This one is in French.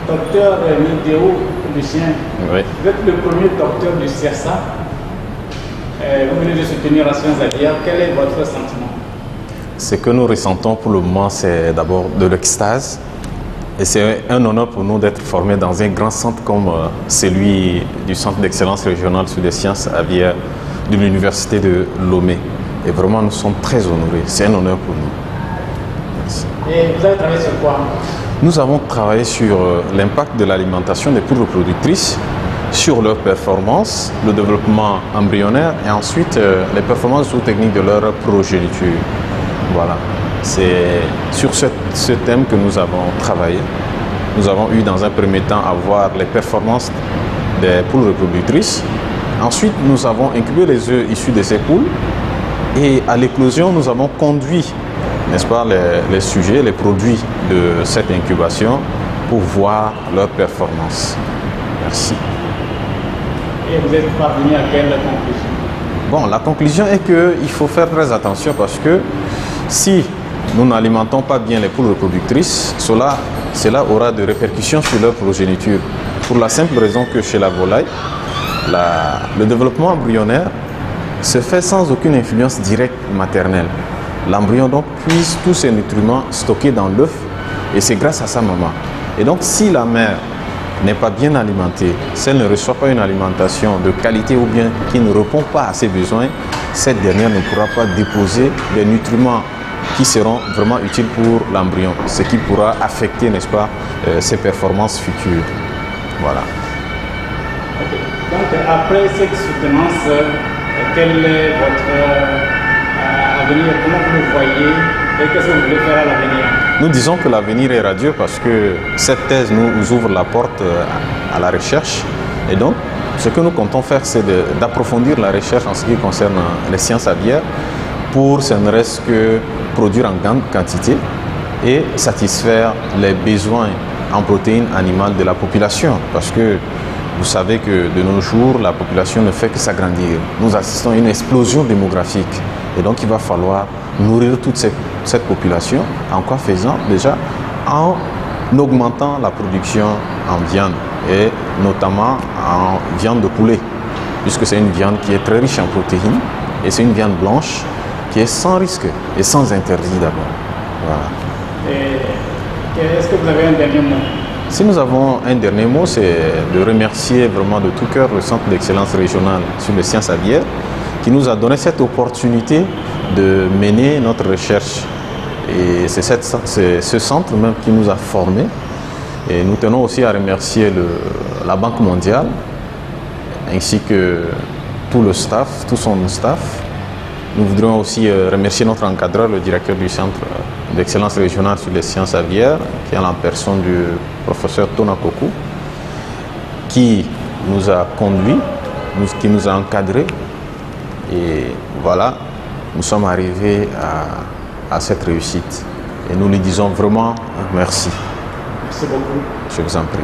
Docteur Nidéo Lucien, oui. vous êtes le premier docteur du CERSA. Vous venez de soutenir la science aviaire. Quel est votre sentiment? Ce que nous ressentons pour le moment, c'est d'abord de l'extase. Et c'est un honneur pour nous d'être formés dans un grand centre comme celui du Centre d'excellence régionale sur les sciences aviaires de l'Université de Lomé. Et vraiment, nous sommes très honorés. C'est un honneur pour nous. Merci. Et vous avez travaillé sur quoi? Nous avons travaillé sur l'impact de l'alimentation des poules reproductrices, sur leur performance, le développement embryonnaire et ensuite les performances zootechniques de leur progéniture. Voilà. C'est sur ce thème que nous avons travaillé. Nous avons eu dans un premier temps à voir les performances des poules reproductrices. Ensuite, nous avons incubé les œufs issus de ces poules. Et à l'éclosion, nous avons conduit, n'est-ce pas, les sujets, les produits de cette incubation pour voir leur performance. Merci. Et vous êtes parvenu à quelle conclusion? Bon, la conclusion est qu'il faut faire très attention parce que si nous n'alimentons pas bien les poules reproductrices, cela aura des répercussions sur leur progéniture. Pour la simple raison que chez la volaille, le développement embryonnaire se fait sans aucune influence directe maternelle. L'embryon donc puise tous ses nutriments stockés dans l'œuf et c'est grâce à sa maman. Et donc si la mère n'est pas bien alimentée, si elle ne reçoit pas une alimentation de qualité ou bien qui ne répond pas à ses besoins, cette dernière ne pourra pas déposer des nutriments qui seront vraiment utiles pour l'embryon, ce qui pourra affecter, n'est-ce pas, ses performances futures. Voilà. Okay. Donc après cette soutenance, quel est votre avenir? Comment vous le voyez et qu'est-ce que vous voulez faire à l'avenir? Nous disons que l'avenir est radieux parce que cette thèse nous ouvre la porte à la recherche. Et donc, ce que nous comptons faire, c'est d'approfondir la recherche en ce qui concerne les sciences aviaires pour, ce ne reste que produire en grande quantité et satisfaire les besoins en protéines animales de la population. Parce que vous savez que de nos jours, la population ne fait que s'agrandir. Nous assistons à une explosion démographique. Et donc, il va falloir nourrir toute cette population. En quoi faisant? Déjà, en augmentant la production en viande, et notamment en viande de poulet, puisque c'est une viande qui est très riche en protéines, et c'est une viande blanche qui est sans risque et sans interdit d'abord. Voilà. Et est-ce que vous avez un dernier mot? Si nous avons un dernier mot, c'est de remercier vraiment de tout cœur le Centre d'excellence régionale sur les sciences aviaires qui nous a donné cette opportunité de mener notre recherche. Et c'est ce centre même qui nous a formés. Et nous tenons aussi à remercier la Banque mondiale ainsi que tout le staff, tout son staff. Nous voudrions aussi remercier notre encadreur, le directeur du Centre d'excellence régionale sur les sciences aviaires, qui est en la personne du professeur Tona Kokou, qui nous a conduits, qui nous a encadrés. Et voilà, nous sommes arrivés à cette réussite. Et nous lui disons vraiment merci. Merci beaucoup. Je vous en prie.